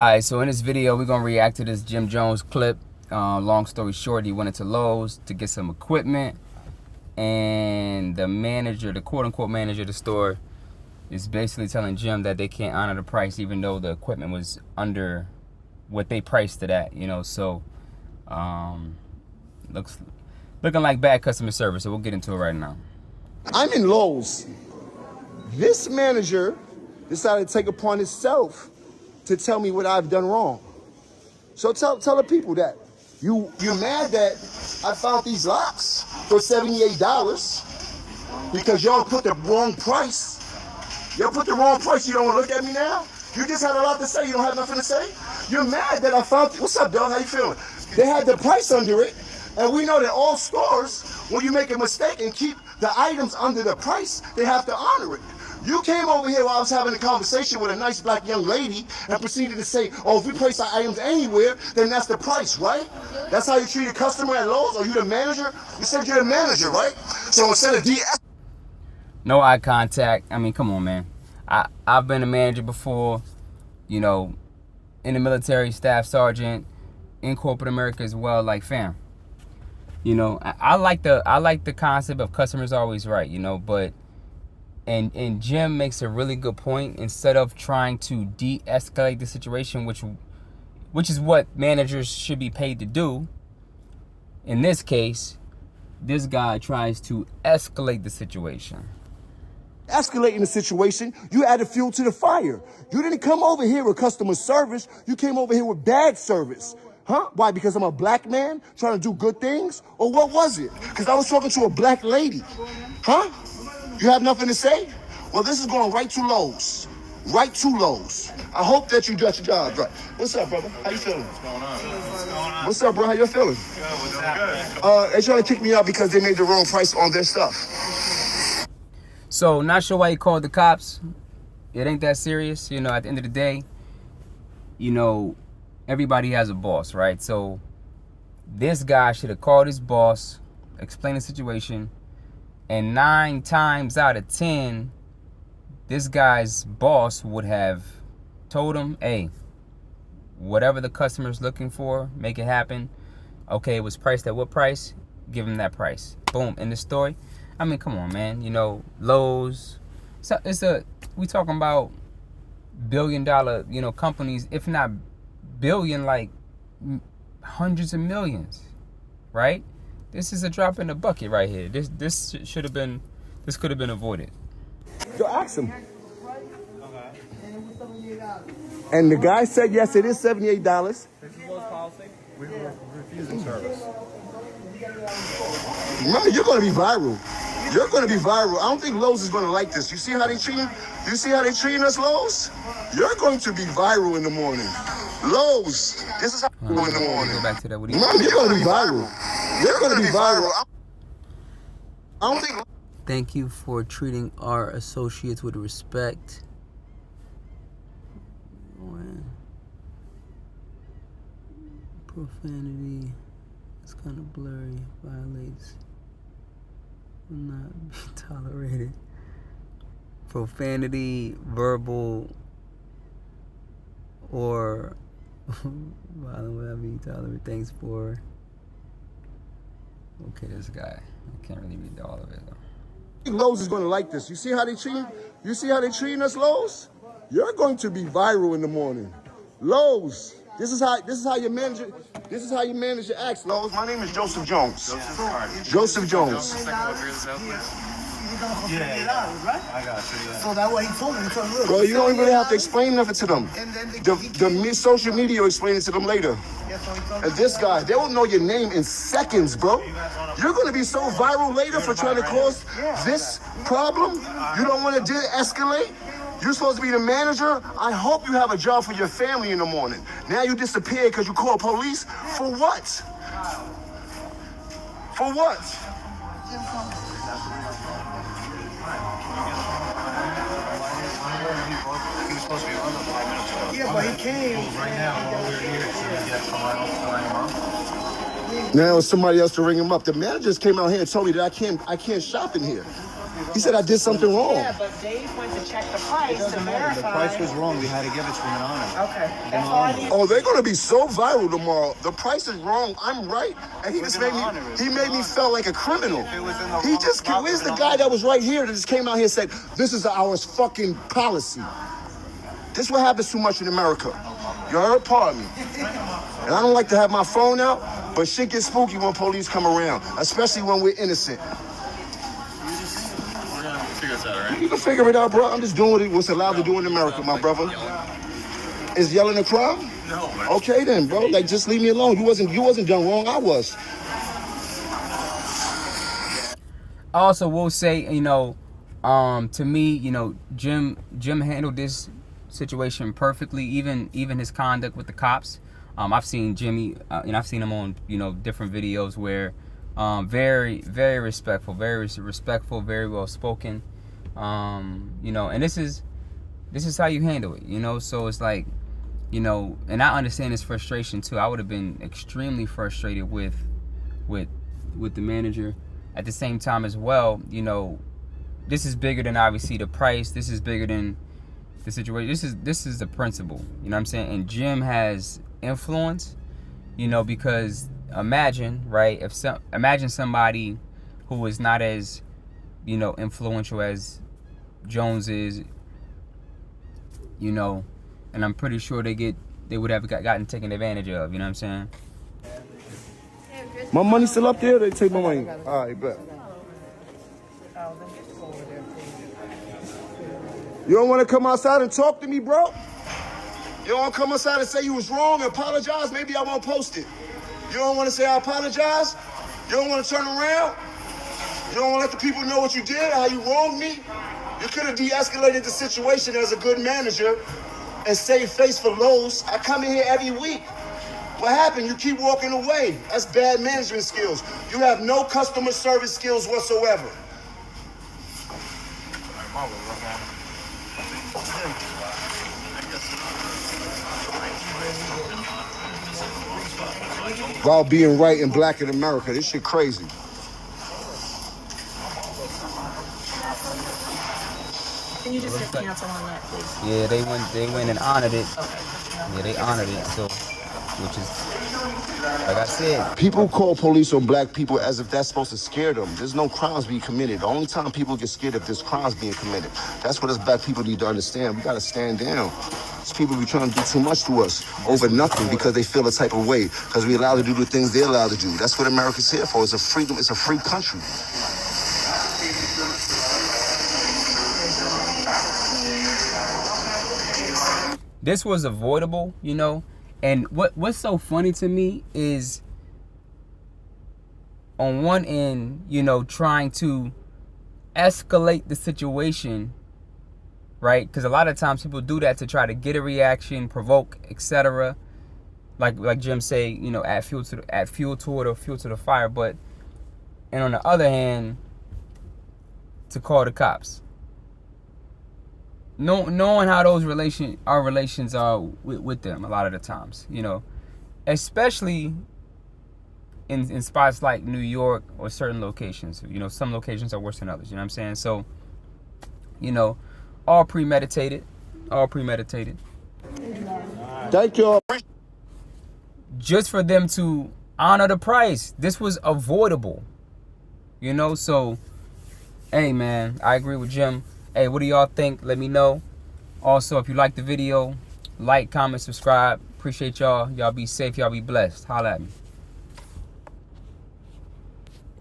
Alright, so in this video, we're going to react to this Jim Jones clip. Long story short, he went into Lowe's to get some equipment. And the manager, the quote-unquote manager of the store, is basically telling Jim that they can't honor the price even though the equipment was under what they priced it at, you know. So, looking like bad customer service, so we'll get into it right now. I'm in Lowe's. This manager decided to take upon himself to tell me what I've done wrong. So tell the people that you're mad that I found these locks for $78 because y'all put the wrong price. Y'all put the wrong price. You don't want to look at me now? You just had a lot to say. You don't have nothing to say? You're mad that I found. What's up, dog? How you feeling? They had the price under it, and we know that all stores, when you make a mistake and keep the items under the price, they have to honor it. You came over here while I was having a conversation with a nice black young lady and proceeded to say, oh, if we place our items anywhere, then that's the price, right? That's how you treat a customer at Lowe's? Are you the manager? You said you're the manager, right? So instead of No eye contact. I mean, come on, man. I've been a manager before, you know, in the military, staff sergeant, in corporate America as well. Like, fam, you know, I like the concept of customers always right, you know, but and Jim makes a really good point. Instead of trying to de-escalate the situation, which is what managers should be paid to do, in this case, this guy tries to escalate the situation. Escalating the situation, you added fuel to the fire. You didn't come over here with customer service. You came over here with bad service. Huh? Why? Because I'm a black man trying to do good things? Or what was it? Because I was talking to a black lady. Huh? You have nothing to say? Well, this is going right to Lowe's. Right to Lowe's. I hope that you got your job right. What's up, brother? How you feeling? What's going on? What's going on? What's up, bro? How you feeling? Good. What's happening? They trying to kick me out because they made the wrong price on their stuff. So, not sure why he called the cops. It ain't that serious. You know, at the end of the day, you know, everybody has a boss, right? So, this guy should have called his boss, explained the situation, and 9 times out of 10, this guy's boss would have told him, hey, whatever the customer's looking for, make it happen. Okay, it was priced at what price? Give him that price. Boom, in the story. I mean, come on, man. You know, Lowe's. So we talking about billion-dollar, you know, companies, if not billion, like hundreds of millions, right? This is a drop in the bucket right here. This could have been avoided. Yo, ask him. And the guy said, yes, it is $78. This is Lowe's policy. We're refusing service. Remember, you're going to be viral. You're going to be viral. I don't think Lowe's is going to like this. You see how they treating? You see how they treating us, Lowe's? You're going to be viral in the morning. Lowe's, this is how you go in the morning. Go back to that. What Remember, you're going to be viral. You're going to be viral. I don't think. Thank you for treating our associates with respect. Profanity is kind of blurry. Violates will not be tolerated. Profanity, verbal, or violent will not be tolerated. Thanks for. Okay, this guy. I can't really read all of it though. Lowe's is going to like this. You see how they treating? You see how they treating us, Lowe's? You're going to be viral in the morning. Lowe's. This is how your manager acts, Lowe's. My name is Joseph Jones. Joseph Jones. Yeah, right? I got you. Yeah. So that way he told me. Look, Bro, you don't even have to explain nothing to them. The social media will explain it to them later. And this guy, they will know your name in seconds, bro. You're going to be so viral later for trying to cause this problem. You don't want to de-escalate. You're supposed to be the manager. I hope you have a job for your family in the morning. Now you disappear because you call police. For what? For what? He was supposed to be on the 5 minutes ago. Yeah, but he came. Right now, while we're here, should we get someone else to line him up? Now it's somebody else to ring him up. The managers came out here and told me that I can't shop in here. He said I did something wrong. Yeah, but Dave went to check the price to verify. The price was wrong. We had to give it to an honor. Okay, that's all I need. Oh, they're gonna be so viral tomorrow. The price is wrong. I'm right, and he just made me. He made me feel like a criminal. He just. Where's the guy that was right here that just came out here and said, "This is our fucking policy." This is what happens too much in America. You heard? Pardon me. And I don't like to have my phone out, but shit gets spooky when police come around, especially when we're innocent. We're gonna figure this out, all right? You can figure it out, bro. I'm just doing what's allowed to do in America, my brother. Is yelling a crime? No. Okay then, bro. Like, just leave me alone. You wasn't done wrong. I was. I also will say, you know, to me, you know, Jim handled this situation perfectly. Even his conduct with the cops. I've seen Jimmy, and I've seen him on, you know, different videos where, very respectful, very well spoken. You know, and this is how you handle it, you know. So it's like, you know, and I understand his frustration too. I would have been extremely frustrated with the manager. At the same time as well, you know, this is bigger than obviously the price. This is bigger than the situation. This is the principle. You know what I'm saying? And Jim has influence, you know, because imagine, right? Imagine somebody who is not as, you know, influential as Jones is, you know, and I'm pretty sure they would have gotten taken advantage of. You know what I'm saying? My money's still up there. They take my money. All right, bet. You don't want to come outside and talk to me, bro? You don't want to come outside and say you was wrong and apologize? Maybe I won't post it. You don't want to say I apologize? You don't want to turn around? You don't want to let the people know what you did, how you wronged me? You could have de-escalated the situation as a good manager and saved face for Lowe's. I come in here every week. What happened? You keep walking away. That's bad management skills. You have no customer service skills whatsoever. About being right and black in America. This shit crazy. Can you just hit cancel on that, please? Yeah, they went and honored it. Okay. Yeah, they honored it. So, which is, like I said, People call police on black people as if that's supposed to scare them. There's no crimes being committed. The only time people get scared if there's crimes being committed. That's what us black people need to understand. We gotta stand down. These people be trying to do too much to us over nothing because they feel a type of way. Because we allowed to do the things they're allowed to do. That's what America's here for. It's a freedom. It's a free country. this was avoidable, you know. And what's so funny to me is, on one end, you know, trying to escalate the situation, right? Because a lot of times people do that to try to get a reaction, provoke, etc. Like Jim say, you know, add fuel to the fire. But, and on the other hand, to call the cops. Knowing how our relations are with them a lot of the times, you know, especially in spots like New York or certain locations. You know, some locations are worse than others. You know what I'm saying? So, you know, all premeditated. Thank you. Just for them to honor the price. This was avoidable. You know, so, hey, man, I agree with Jim. Hey, what do y'all think? Let me know. Also, if you like the video, like, comment, subscribe. Appreciate y'all. Y'all be safe. Y'all be blessed. Holla at me.